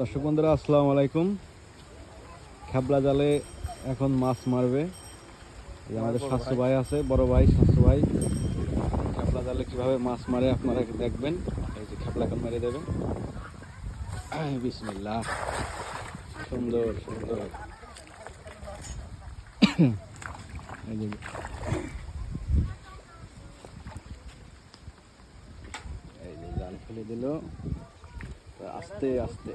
দর্শক বন্ধুরা আসসালামু আলাইকুম। খেবলা জালে এখন মাছ মারবে। এই আমাদের শাস্তু ভাই আছে, বড় ভাই শাস্তু ভাই। খেবলা জালে কিভাবে মাছ মারে আপনারা দেখবেন। এই যে খেবলা এখন মেরে দেবে। বিসমিল্লাহ, সুন্দর সুন্দর। এই যে জাল ফেলে দিল আস্তে আস্তে।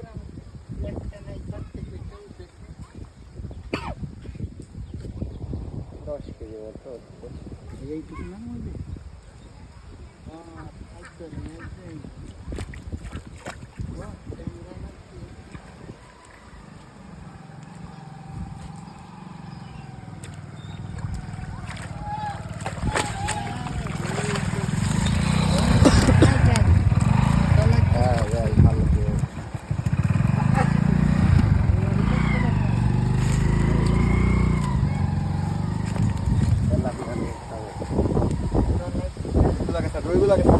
Dulu lagi